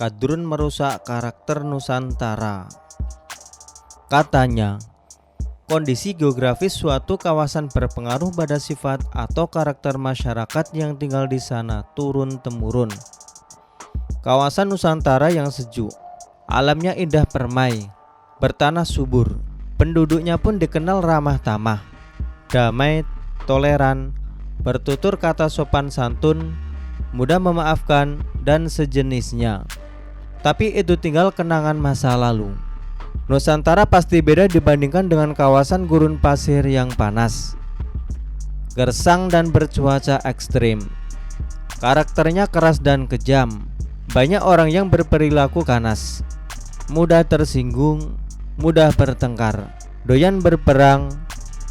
Kadrun merusak karakter Nusantara. Katanya, kondisi geografis suatu kawasan berpengaruh pada sifat atau karakter masyarakat yang tinggal di sana turun-temurun. Kawasan Nusantara yang sejuk, alamnya indah permai, bertanah subur, penduduknya pun dikenal ramah tamah, damai, toleran, bertutur kata sopan santun, mudah memaafkan, dan sejenisnya. Tapi itu tinggal kenangan masa lalu. Nusantara pasti beda dibandingkan dengan kawasan gurun pasir yang panas, gersang dan bercuaca ekstrim. Karakternya keras dan kejam. Banyak orang yang berperilaku ganas, mudah tersinggung, mudah bertengkar, doyan berperang,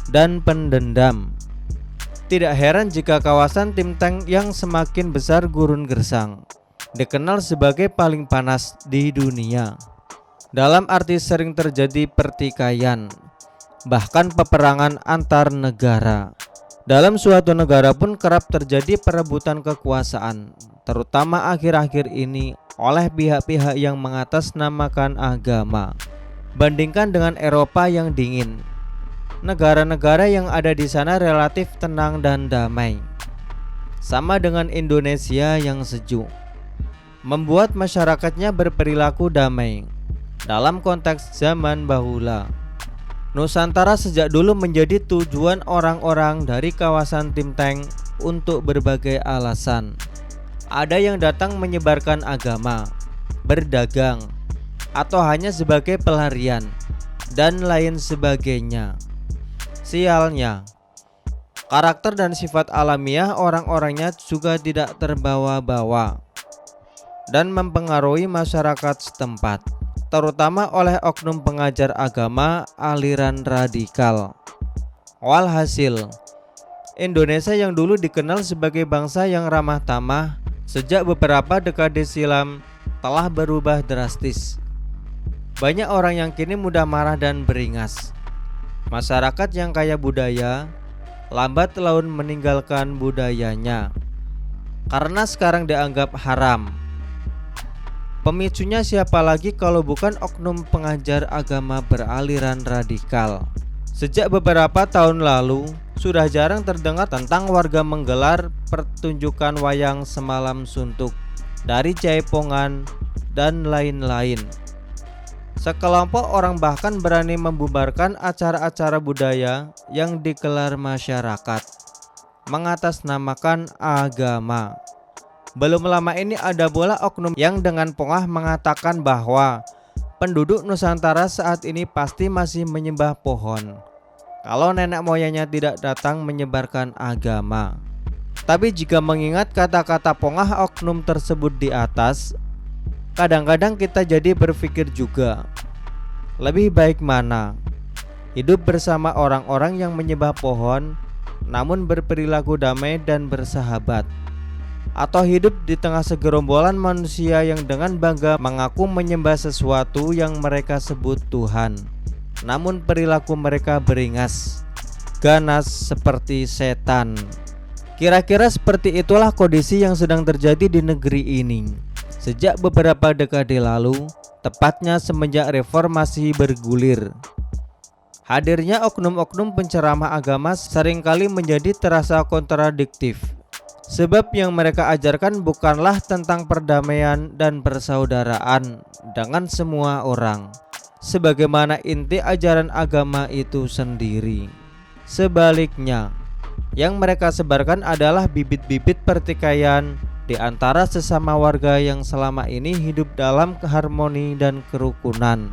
dan pendendam. Tidak heran jika kawasan Tim Tank yang semakin besar gurun gersang dikenal sebagai paling panas di dunia. Dalam arti sering terjadi pertikaian, bahkan peperangan antar negara. Dalam suatu negara pun kerap terjadi perebutan kekuasaan, terutama akhir-akhir ini oleh pihak-pihak yang mengatasnamakan agama. Bandingkan dengan Eropa yang dingin, negara-negara yang ada di sana relatif tenang dan damai. Sama dengan Indonesia yang sejuk, membuat masyarakatnya berperilaku damai. Dalam konteks zaman bahula, Nusantara sejak dulu menjadi tujuan orang-orang dari kawasan Tim Tank untuk berbagai alasan. Ada yang datang menyebarkan agama, berdagang, atau hanya sebagai pelarian, dan lain sebagainya. Sialnya, karakter dan sifat alamiah orang-orangnya juga tidak terbawa-bawa dan mempengaruhi masyarakat setempat, terutama oleh oknum pengajar agama aliran radikal. Walhasil, Indonesia yang dulu dikenal sebagai bangsa yang ramah tamah sejak beberapa dekade silam telah berubah drastis. Banyak orang yang kini mudah marah dan beringas. Masyarakat yang kaya budaya lambat laun meninggalkan budayanya karena sekarang dianggap haram. Pemicunya siapa lagi kalau bukan oknum pengajar agama beraliran radikal. Sejak beberapa tahun lalu, sudah jarang terdengar tentang warga menggelar pertunjukan wayang semalam suntuk dari Jaipongan dan lain-lain. Sekelompok orang bahkan berani membubarkan acara-acara budaya yang digelar masyarakat mengatasnamakan agama. Belum lama ini ada pula oknum yang dengan pongah mengatakan bahwa penduduk Nusantara saat ini pasti masih menyembah pohon kalau nenek moyangnya tidak datang menyebarkan agama. Tapi jika mengingat kata-kata pongah oknum tersebut di atas, kadang-kadang kita jadi berpikir juga, lebih baik mana? Hidup bersama orang-orang yang menyembah pohon namun berperilaku damai dan bersahabat, atau hidup di tengah segerombolan manusia yang dengan bangga mengaku menyembah sesuatu yang mereka sebut Tuhan, namun perilaku mereka beringas, ganas seperti setan. Kira-kira seperti itulah kondisi yang sedang terjadi di negeri ini sejak beberapa dekade lalu, tepatnya semenjak reformasi bergulir. Hadirnya oknum-oknum penceramah agama seringkali menjadi terasa kontradiktif. Sebab yang mereka ajarkan bukanlah tentang perdamaian dan persaudaraan dengan semua orang, sebagaimana inti ajaran agama itu sendiri. Sebaliknya, yang mereka sebarkan adalah bibit-bibit pertikaian di antara sesama warga yang selama ini hidup dalam keharmoni dan kerukunan.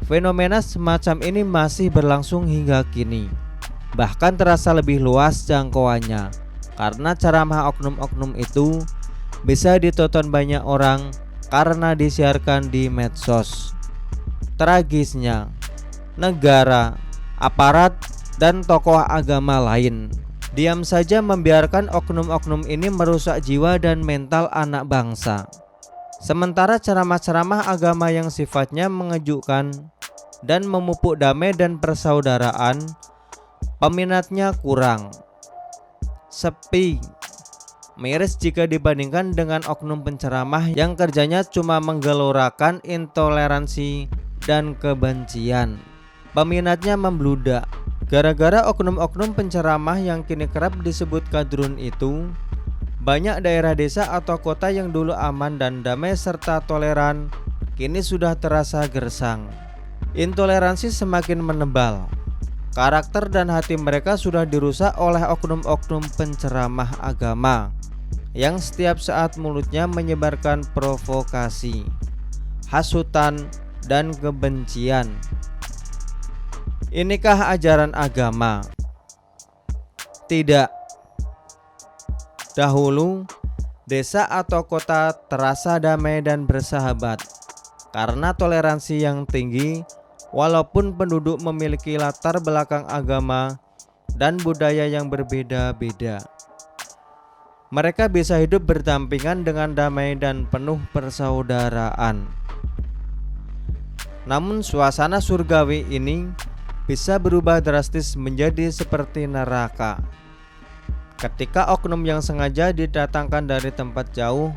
Fenomena semacam ini masih berlangsung hingga kini, bahkan terasa lebih luas jangkauannya karena ceramah oknum-oknum itu bisa ditonton banyak orang karena disiarkan di medsos. Tragisnya, negara, aparat, dan tokoh agama lain diam saja membiarkan oknum-oknum ini merusak jiwa dan mental anak bangsa. Sementara ceramah-ceramah agama yang sifatnya mengejutkan dan memupuk damai dan persaudaraan, peminatnya kurang, sepi, miris jika dibandingkan dengan oknum penceramah yang kerjanya cuma menggelorakan intoleransi dan kebencian. Peminatnya membludak. Gara-gara oknum-oknum penceramah yang kini kerap disebut kadrun itu, banyak daerah desa atau kota yang dulu aman dan damai serta toleran kini sudah terasa gersang. Intoleransi semakin menebal. Karakter dan hati mereka sudah dirusak oleh oknum-oknum penceramah agama yang setiap saat mulutnya menyebarkan provokasi, hasutan, dan kebencian. Inikah ajaran agama? Tidak. Dahulu, desa atau kota terasa damai dan bersahabat karena toleransi yang tinggi, walaupun penduduk memiliki latar belakang agama dan budaya yang berbeda-beda. Mereka bisa hidup berdampingan dengan damai dan penuh persaudaraan. Namun suasana surgawi ini bisa berubah drastis menjadi seperti neraka ketika oknum yang sengaja didatangkan dari tempat jauh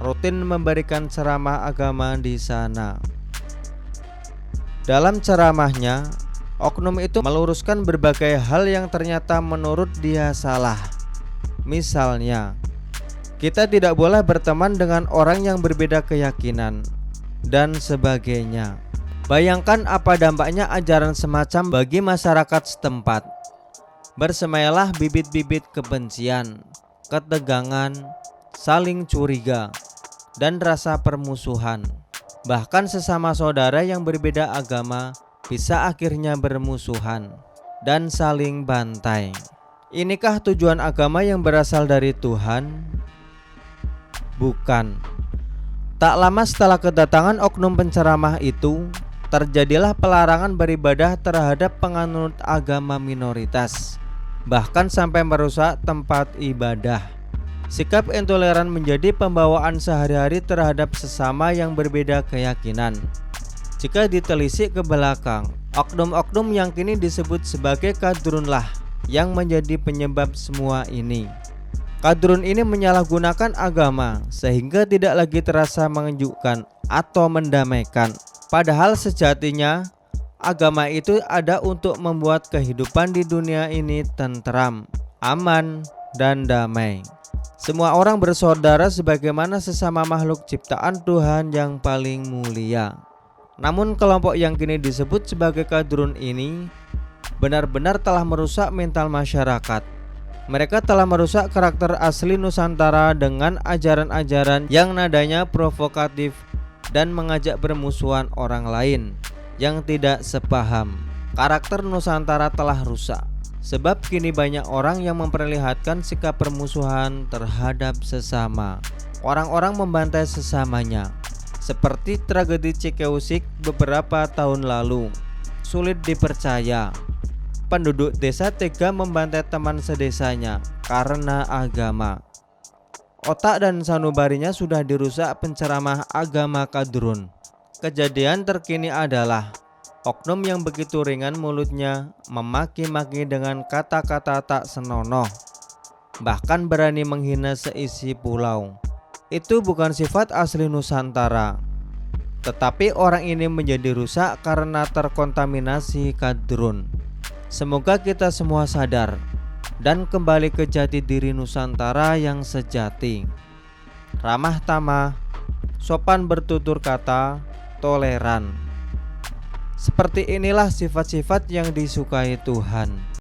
rutin memberikan ceramah agama di sana. Dalam ceramahnya, oknum itu meluruskan berbagai hal yang ternyata menurut dia salah. Misalnya, kita tidak boleh berteman dengan orang yang berbeda keyakinan dan sebagainya. Bayangkan apa dampaknya ajaran semacam bagi masyarakat setempat. Bersemailah bibit-bibit kebencian, ketegangan, saling curiga, dan rasa permusuhan. Bahkan sesama saudara yang berbeda agama bisa akhirnya bermusuhan dan saling bantai. Inikah tujuan agama yang berasal dari Tuhan? Bukan. Tak lama setelah kedatangan oknum penceramah itu, terjadilah pelarangan beribadah terhadap penganut agama minoritas, bahkan sampai merusak tempat ibadah. Sikap intoleran menjadi pembawaan sehari-hari terhadap sesama yang berbeda keyakinan. Jika ditelisik ke belakang, oknum-oknum yang kini disebut sebagai kadrunlah yang menjadi penyebab semua ini. Kadrun ini menyalahgunakan agama sehingga tidak lagi terasa mengejutkan atau mendamaikan. Padahal sejatinya agama itu ada untuk membuat kehidupan di dunia ini tentram, aman, dan damai. Semua orang bersaudara sebagaimana sesama makhluk ciptaan Tuhan yang paling mulia. Namun kelompok yang kini disebut sebagai kadrun ini benar-benar telah merusak mental masyarakat. Mereka telah merusak karakter asli Nusantara dengan ajaran-ajaran yang nadanya provokatif dan mengajak bermusuhan orang lain yang tidak sepaham. Karakter Nusantara telah rusak, sebab kini banyak orang yang memperlihatkan sikap permusuhan terhadap sesama. Orang-orang membantai sesamanya, seperti tragedi Cikeusik beberapa tahun lalu. Sulit dipercaya, penduduk desa tega membantai teman sedesanya karena agama. Otak dan sanubarinya sudah dirusak penceramah agama kadrun. Kejadian terkini adalah oknum yang begitu ringan mulutnya memaki-maki dengan kata-kata tak senonoh, bahkan berani menghina seisi pulau. Itu bukan sifat asli Nusantara, tetapi orang ini menjadi rusak karena terkontaminasi kadrun. Semoga kita semua sadar dan kembali ke jati diri Nusantara yang sejati. Ramah tamah, sopan bertutur kata, toleran. Seperti inilah sifat-sifat yang disukai Tuhan.